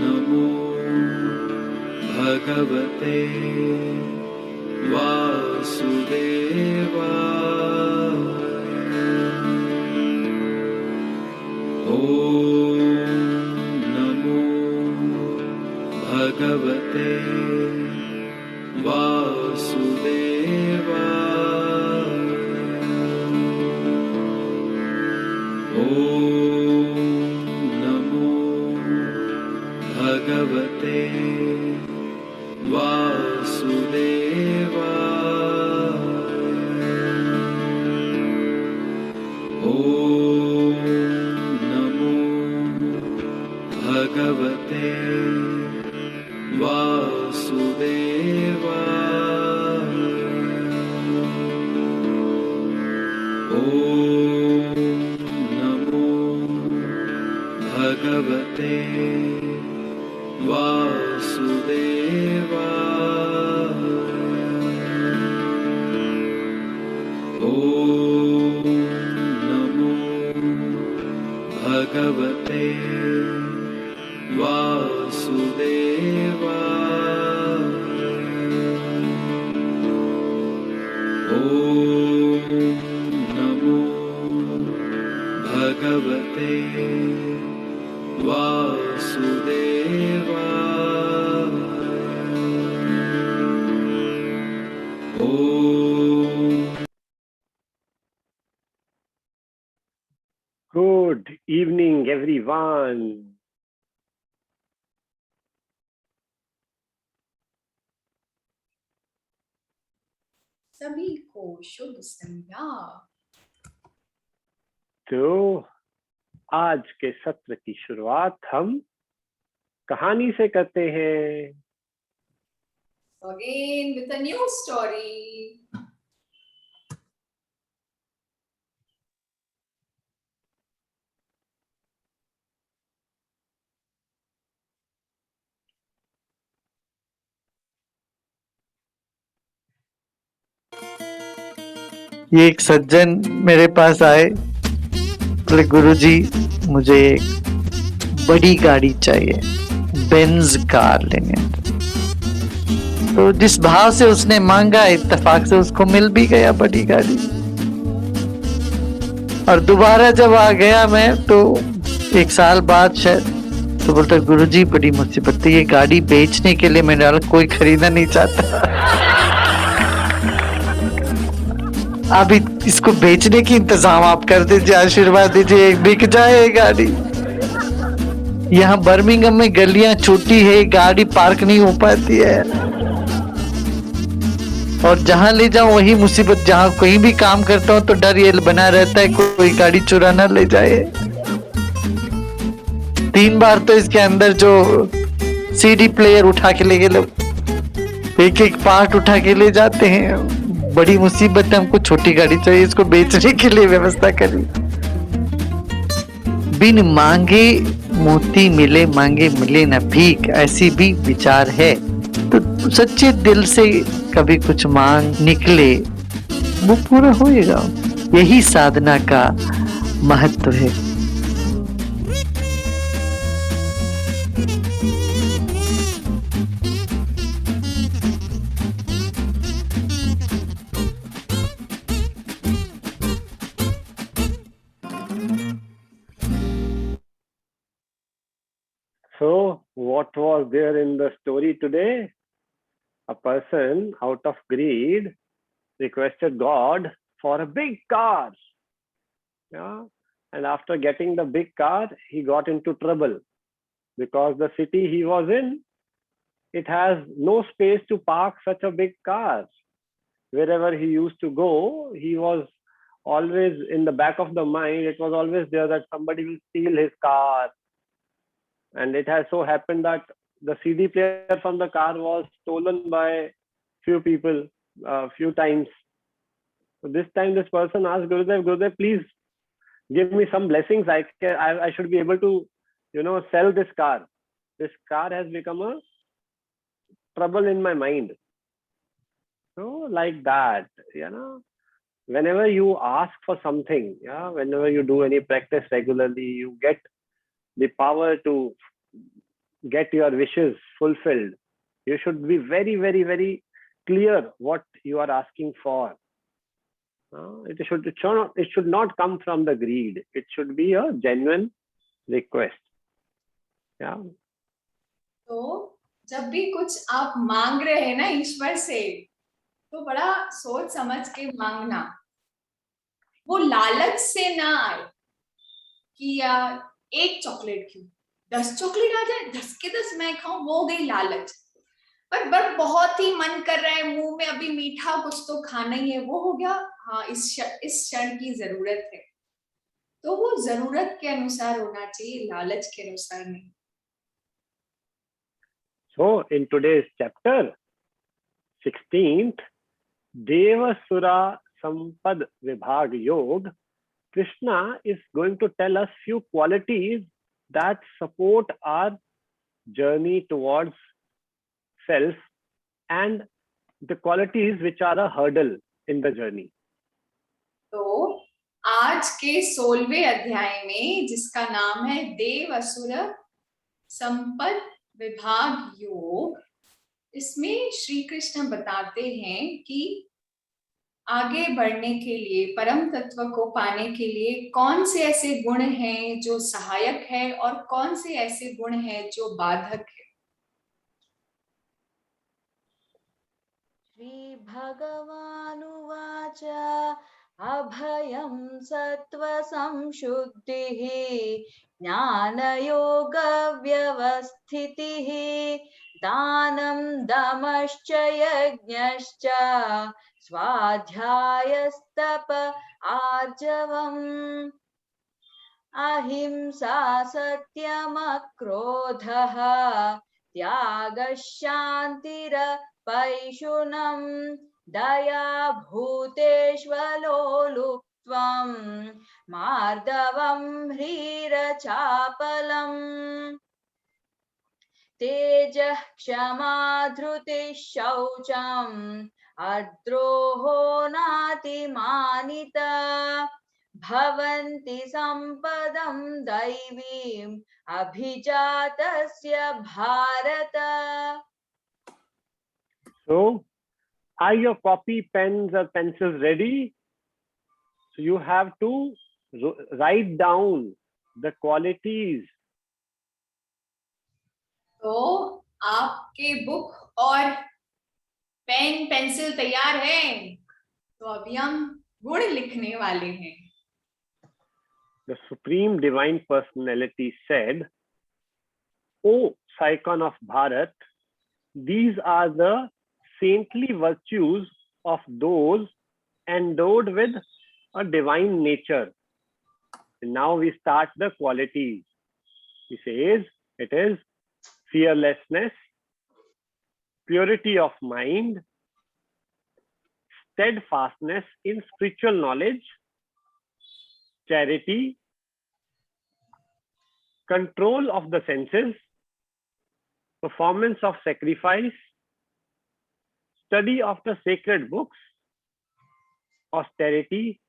नमो भगवते वासुदेवाय। ॐ नमो भगवते वासुदेवाय। ॐ नमो भगवते वासुदेवाय। ॐ नमो भगवते वासुदेवाय। ॐ नमो भगवते वासुदेवाय। ॐ नमो भगवते वासुदेवाय। ॐ नमो भगवते वासुदेवाय। ॐ Good evening, everyone. सभी को शुभ संध्या। तो आज के सत्र की शुरुआत हम कहानी से करते हैं। So again with a new story. ये एक सज्जन मेरे पास आए, बोले गुरुजी मुझे एक बड़ी गाड़ी चाहिए, बेंज कार लेंगे। तो जिस भाव से उसने मांगा इत्तेफाक से उसको मिल भी गया बड़ी गाड़ी। और दोबारा जब आ गया मैं तो 1 साल बाद शायद, तो बोलता गुरुजी बड़ी मुसीबत है, ये गाड़ी बेचने के लिए मैंने कोई खरीदना नहीं चाहता। अभी इसको बेचने की इंतजाम आप कर दीजिए, आशीर्वाद दीजिए बिक जाए गाड़ी। यहाँ बर्मिंघम में गलियां छोटी है, गाड़ी पार्क नहीं हो पाती है, और जहां ले जाऊं वही मुसीबत। जहां कहीं भी काम करता हूं तो डर ये बना रहता है कोई गाड़ी चुरा ना ले जाए। 3 बार तो इसके अंदर जो सीडी प्लेयर उठा के ले गए लोग, एक पार्ट उठा के ले जाते हैं। बड़ी मुसीबत है, हमको छोटी गाड़ी चाहिए, इसको बेचने के लिए व्यवस्था करिए। बिन मांगे मोती मिले, मांगे मिले न भीख, ऐसी भी विचार है। तो सच्चे दिल से कभी कुछ मांग निकले वो पूरा होएगा। यही साधना का महत्व है। So, what was there in the story today? A person out of greed requested God for a big car. Yeah. And after getting the big car, he got into trouble because the city he was in, it has no space to park such a big car. Wherever he used to go, he was always in the back of the mind, it was always there that somebody will steal his car. And it has so happened that the CD player from the car was stolen by few people a few times. So this time this person asked Gurudev, Gurudev, please give me some blessings. I should be able to, sell this car. This car has become a trouble in my mind. So like that, whenever you ask for something, yeah, whenever you do any practice regularly, you get the power to get your wishes fulfilled. You should be very, very, very clear what you are asking for. It should not come from the greed. It should be a genuine request. Yeah. तो जब भी कुछ आप मांग रहे हैं ना ईश्वर से, तो बड़ा सोच समझ के मांगना, वो लालच से ना आए कि यार 1 चॉकलेट क्यों, 10 चॉकलेट आ जाए, 10 के 10 मैं खाऊं, वो हो गई लालच। पर बहुत ही मन कर रहा है, मुंह में अभी मीठा कुछ तो खाना ही है, वो हो गया हाँ इस क्षण की जरूरत है। तो वो जरूरत के अनुसार होना चाहिए, लालच के अनुसार नहीं। So in today's chapter 16th, Devasura Sampad Vibhag Yog, Krishna is going to tell us few qualities that support our journey towards self and the qualities which are a hurdle in the journey. तो आज के 16वें अध्याय में, जिसका नाम है देव असुर संपद विभाग योग, इसमें श्री कृष्ण बताते हैं कि आगे बढ़ने के लिए, परम तत्व को पाने के लिए कौन से ऐसे गुण हैं जो सहायक है और कौन से ऐसे गुण हैं जो बाधक है। श्री भगवानुवाच अभयं सत्त्व संशुद्धिः ज्ञानयोग व्यवस्थितिः दानं दमश्च यज्ञश्च स्वाध्यायस्तप आर्जवम् अहिंसा सत्यमक्रोधः त्यागः शान्तिरपैशुनम् दया भूतेष्वलोलुप्त्वं मार्दवं ह्रीरचापलम् तेजः क्षमा धृतिः शौचम् अद्रोहो नातिमानिता भवन्ति सम्पदं दैवीम् अभिजातस्य Bharat. So, are your copy pens or pencils ready? So you have to write down the qualities. तो आपके बुक और पेन पेंसिल तैयार है? तो अभी हम गुण लिखने वाले हैं। The Supreme Divine Personality said, O Scion of Bharat, these are the saintly virtues of those endowed with a divine nature. And now we start the qualities. He says it is fearlessness, purity of mind, steadfastness in spiritual knowledge, charity, control of the senses, performance of sacrifice, study of the sacred books, austerity,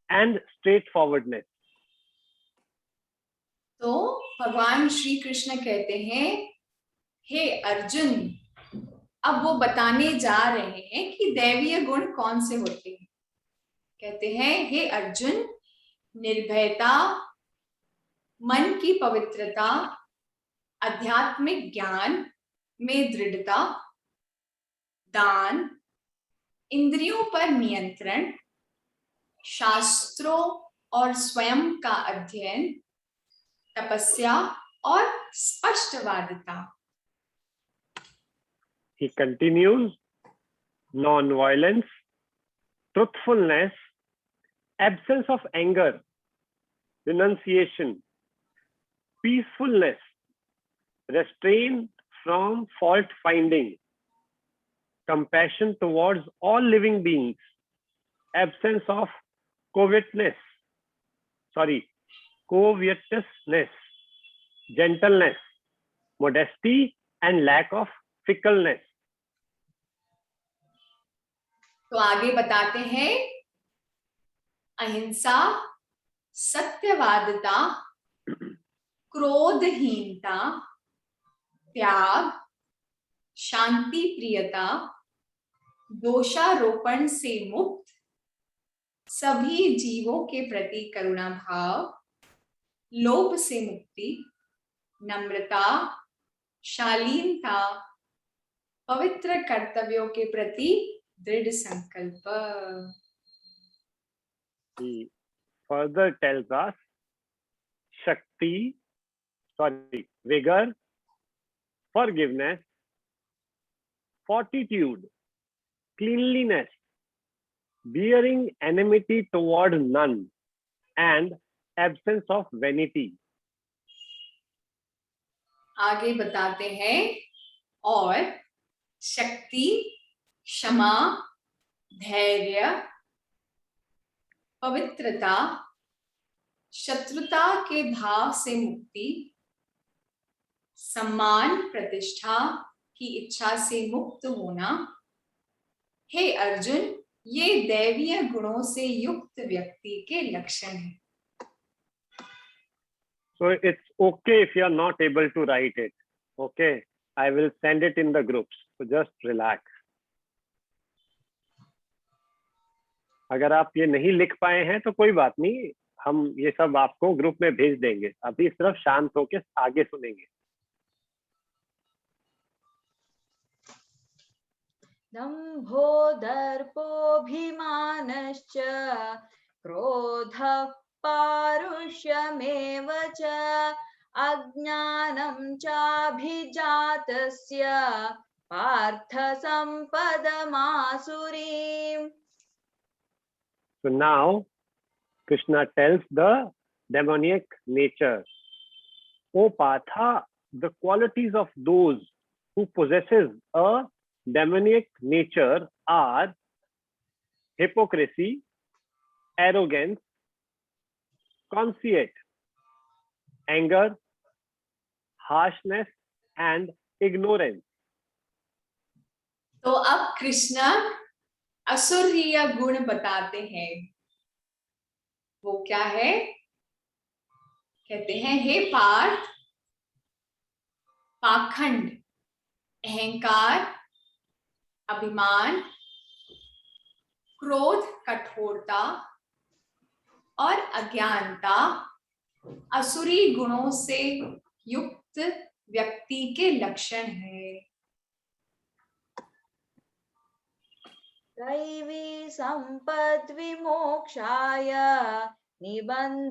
and straightforwardness. तो भगवान श्री कृष्ण कहते हैं, हे अर्जुन, अब वो बताने जा रहे हैं कि दैवीय गुण कौन से होते हैं। कहते हैं, हे अर्जुन, निर्भयता, मन की पवित्रता, आध्यात्मिक ज्ञान में दृढ़ता, दान, इंद्रियों पर नियंत्रण, शास्त्रों और स्वयं का अध्ययन, तपस्या और स्पष्टवादिता। He continues, non-violence, truthfulness, absence of anger, renunciation, peacefulness, restraint from fault finding, compassion towards all living beings, absence of covetousness, gentleness, modesty, and lack of fickleness. तो आगे बताते हैं, अहिंसा, सत्यवादिता, क्रोधहीनता, त्याग, शांति प्रियता, दोषारोपण से मुक्त, सभी जीवों के प्रति करुणा भाव, लोभ से मुक्ति, नम्रता, शालीनता, पवित्र कर्तव्यों के प्रति दृढ़ संकल्प। He further tells us vigor, forgiveness, fortitude, cleanliness, bearing enmity toward none, and absence of vanity. आगे बताते हैं, और शक्ति, क्षमा, धैर्य, पवित्रता, शत्रुता के भाव से मुक्ति, सम्मान प्रतिष्ठा की इच्छा से मुक्त होना। हे अर्जुन, ये दैवीय गुणों से युक्त व्यक्ति के लक्षण हैं। So it's okay if you are not able to write it. Okay, I will send it in the groups. So just relax. अगर आप ये नहीं लिख पाए हैं तो कोई बात नहीं, हम ये सब आपको ग्रुप में भेज देंगे। अभी सिर्फ शांत होकर आगे सुनेंगे। दम्भो दर्पोऽभिमानश्च क्रोधः पारुष्यमेव च अज्ञानं चाभिजातस्य Partha सम्पदमासुरीम्। So now Krishna tells the demoniac nature. O Partha, the qualities of those who possesses a demoniac nature are hypocrisy, arrogance, conceit, anger, harshness, and ignorance. तो अब कृष्णा असुरीय गुण बताते हैं। वो क्या है? कहते हैं, हे पार्थ, पाखंड, अहंकार, अभिमान, क्रोध, कठोरता और अज्ञानता असुरी गुणों से युक्त व्यक्ति के लक्षण है। दैवी संपद् विमोक्षाय निबन्धायासुरीमता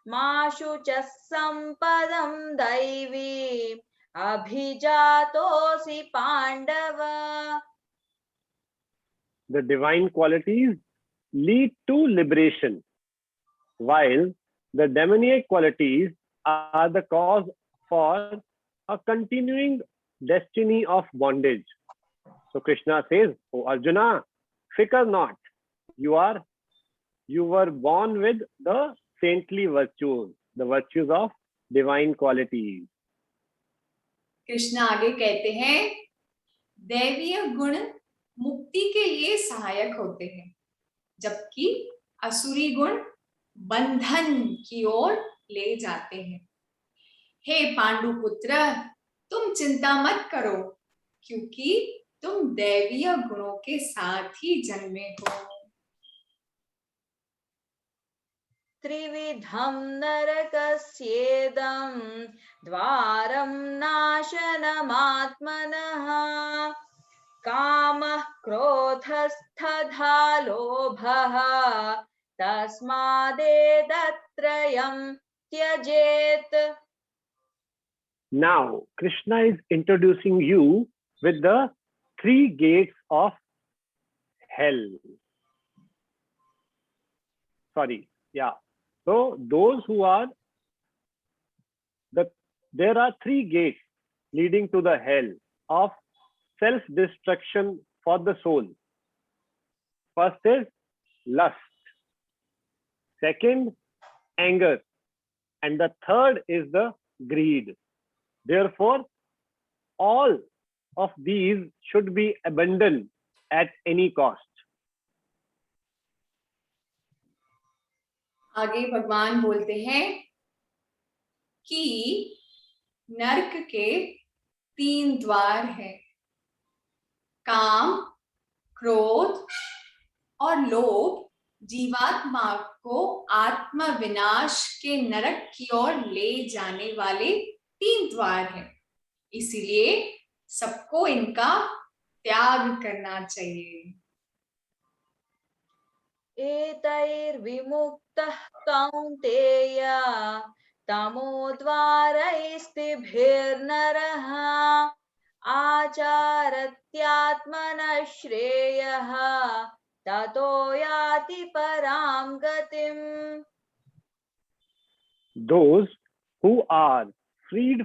मा शुचः संपदं दैवीम् अभिजातोऽसि Pandava. The divine qualities lead to liberation, while the demoniac qualities are the cause for a continuing destiny of bondage. So Krishna says, "O Arjuna, fear not. You were born with the saintly virtues, the virtues of divine qualities." Krishna आगे कहते हैं, दैवीय गुण मुक्ति के लिए सहायक होते हैं, जबकि असुरी गुण बंधन की ओर ले जाते हैं। हे पांडुपुत्र, तुम चिंता मत करो, क्योंकि तुम दैवीय गुणों के साथ ही जन्मे हो। त्रिविधं नरकस्येदं द्वारं नाशनमात्मनः कामः क्रोधस्तथा लोभः तस्मादेतत्त्रयं त्यजेत्। Now Krishna is introducing you with the three gates of hell. So those who are there are three gates leading to the hell of self-destruction for the soul. First is lust, second anger, and the third is the greed. Therefore, all of these should be abandoned at any cost. आगे भगवान बोलते हैं कि नरक के 3 द्वार हैं, काम, क्रोध और लोभ जीवात्मा को आत्म विनाश के नरक की ओर ले जाने वाले 3 द्वार हैं। इसीलिए सबको इनका त्याग करना चाहिए। एतैर्विमुक्तः कौन्तेय तमोद्वारैस्तिभिर्नरः आचारत्यात्मनः श्रेयः ततो याति परां गतिम्। Those who are freed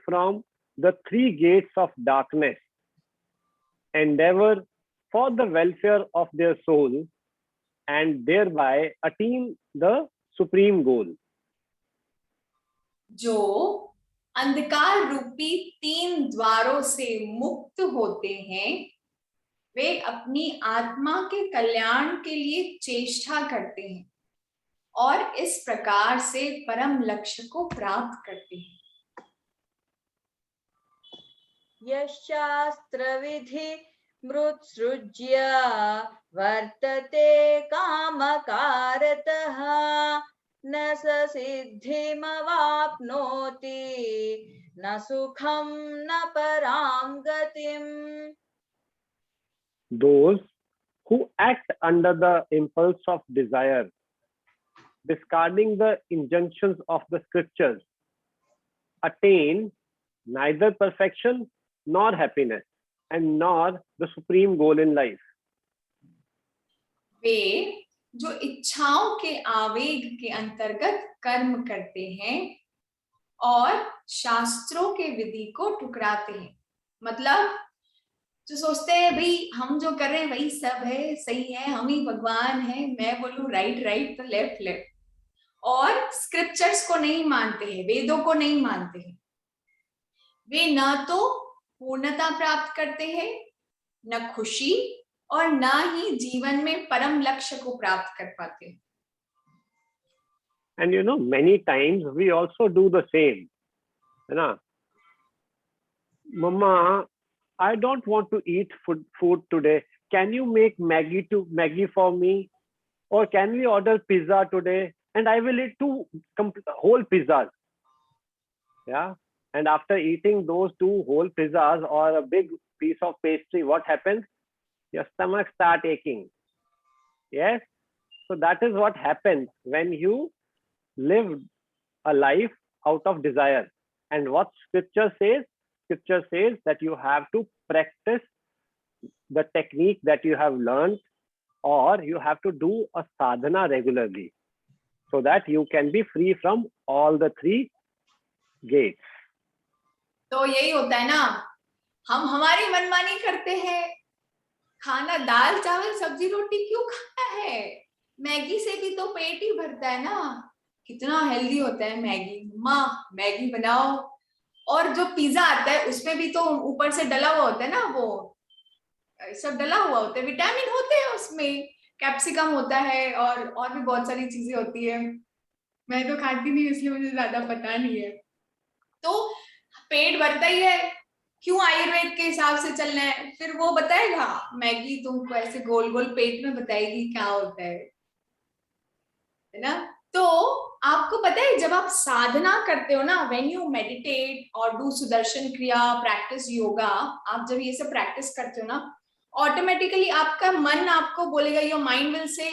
from the 3 gates of darkness endeavor for the welfare of their soul and thereby attain the supreme goal. जो अंधकार रूपी 3 द्वारों से मुक्त होते हैं, वे अपनी आत्मा के कल्याण के लिए चेष्टा करते हैं और इस प्रकार से परम लक्ष्य को प्राप्त करते हैं। यशास्त्र विधि मृत्सृज्य वर्तते कामकारतः न स सिद्धिमवाप्नोति न सुखं न परां गतिम्। Those who act under the impulse of desire, discarding the injunctions of the scriptures, attain neither perfection nor happiness and nor the supreme goal in life. वे जो इच्छाओं के आवेग के अंतर्गत कर्म करते हैं और शास्त्रों के विधि को ठुकराते हैं, मतलब जो सोचते हैं भाई हम जो कर रहे हैं वही सब है, सही है, हम ही भगवान हैं, मैं बोलूं राइट राइट तो लेफ्ट लेफ्ट, और स्क्रिप्चर्स को नहीं मानते हैं, वेदों को नहीं मानते हैं, वे न तो पूर्णता प्राप्त करते हैं, न खुशी और न ही जीवन में परम लक्ष्य को प्राप्त कर पाते हैं। And many times we also do the same. Mama, I don't want to eat food today. Can you make Maggie for me? Or can we order pizza today? And I will eat 2 whole pizzas. Yeah. And after eating those 2 whole pizzas or a big piece of pastry, what happens? Your stomach starts aching. Yes. So that is what happens when you live a life out of desire. And what scripture says? Scripture says that you have to practice the technique that you have learned, or you have to do a sadhana regularly so that you can be free from all the 3 gates. तो यही होता है ना, हम हमारी मनमानी करते हैं, खाना दाल चावल सब्जी रोटी क्यों खाना है, मैगी से भी तो पेट ही भरता है ना, कितना हेल्दी होता है मैगी, माँ मैगी बनाओ, और जो पिज्जा आता है उसमें भी तो ऊपर से डला हुआ होता है ना, वो सब डला हुआ होता है, विटामिन होते हैं उसमें, कैप्सिकम होता है और भी बहुत सारी चीजें होती है, मैं तो खाती नहीं इसलिए मुझे ज्यादा पता नहीं है। तो पेट भरता ही है, क्यों आयुर्वेद के हिसाब से चलना है, फिर वो बताएगा मैगी तुमको ऐसे गोल गोल पेट में बताएगी क्या होता है ना। तो आपको पता है जब आप साधना करते हो ना, व्हेन यू मेडिटेट और डू सुदर्शन क्रिया, प्रैक्टिस योगा, आप जब ये सब प्रैक्टिस करते हो ना, ऑटोमेटिकली आपका मन आपको बोलेगा, your mind will say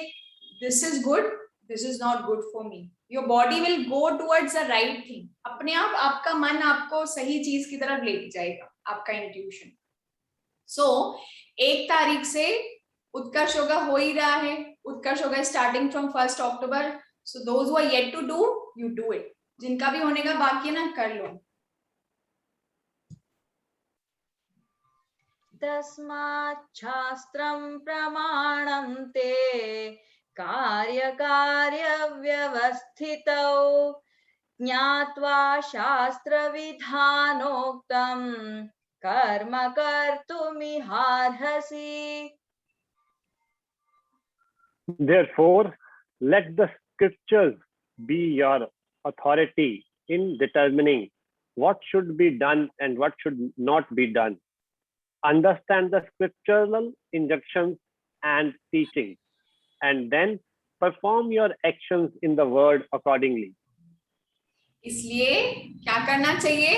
this is good, this is not good for me, your body will go towards the right thing, अपने आप आपका मन आपको सही चीज की तरफ लेके जाएगा, आपका इंट्यूशन। सो 1 तारीख से उत्कर्ष योगा हो ही रहा है, Utkarsh yoga starting from 1 October. So those who are yet to do, you do it. जिनका भी होने का बाकी है ना, कर लो। तस्मात् शास्त्रं प्रमाणं ते कार्यकार्यव्यवस्थितौ ज्ञात्वा शास्त्रविधानोक्तं कर्म कर्तुमिहार्हसि। Therefore, let the scriptures be your authority in determining what should be done and what should not be done. Understand the scriptural injunctions and teachings, and then perform your actions in the word accordingly. इसलिए क्या करना चाहिए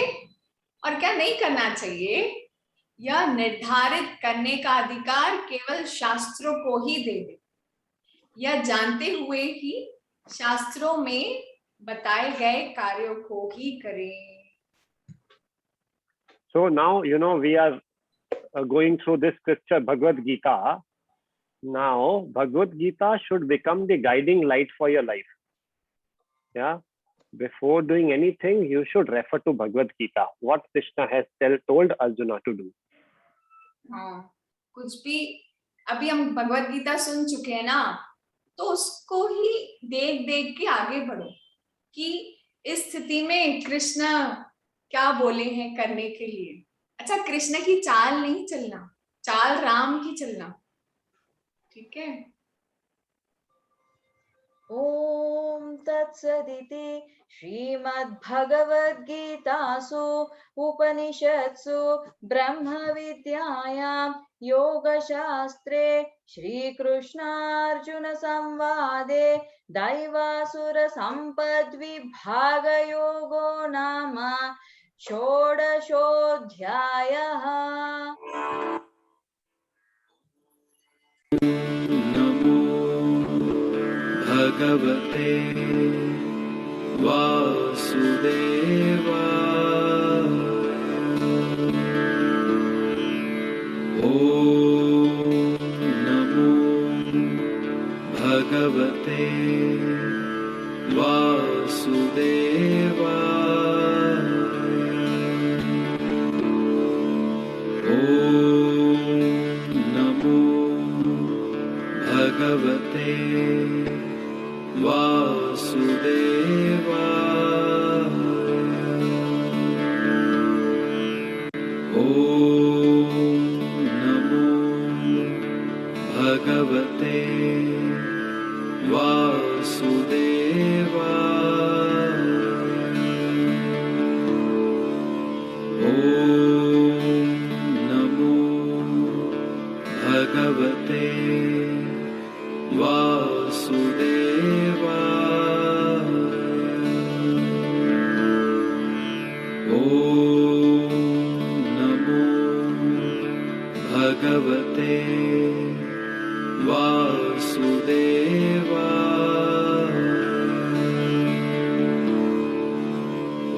और क्या नहीं करना चाहिए, यह निर्धारित करने का अधिकार केवल शास्त्रों को ही दे दे। यह जानते हुए ही शास्त्रों में बताए गए कार्यों को ही करें। So now, we are going through this scripture, Bhagavad Gita. Now, Bhagavad Gita should become the guiding light for your life. Yeah. Before doing anything, you should refer to Bhagavad Gita, what Krishna has told Arjuna to do. हाँ, कुछ भी अभी हम भगवत गीता सुन चुके हैं ना, तो उसको ही देख देख के आगे बढ़ो कि इस स्थिति में कृष्ण क्या बोले हैं करने के लिए। अच्छा, कृष्ण की चाल नहीं चलना, चाल राम की चलना, ठीक है। ओम तत्सदिति श्रीमद्भगवद्गीतासु उपनिषत्सु ब्रह्मविद्यायां योगशास्त्रे श्रीकृष्णार्जुन संवादे दैवासुरसम्पद्विभागयोगो नाम षोडशोऽध्यायः। भगवते वासुदेवाय। ॐ नमो भगवते वासुदेवाय। ॐ नमो भगवते वासुदेवाय। ॐ नमो भगवते वासुदेवाय। ॐ नमो भगवते वासुदेवाय। ॐ नमो भगवते वासुदेवाय।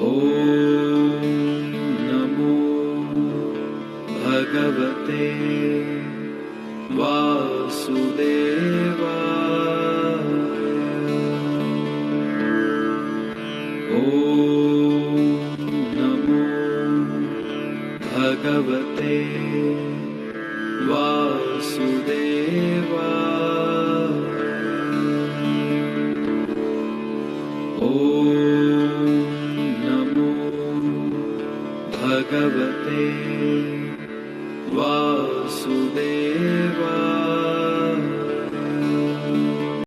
ॐ नमो भगवते वासुदेवाय। ॐ नमो भगवते वासुदेवाय। ॐ नमो भगवते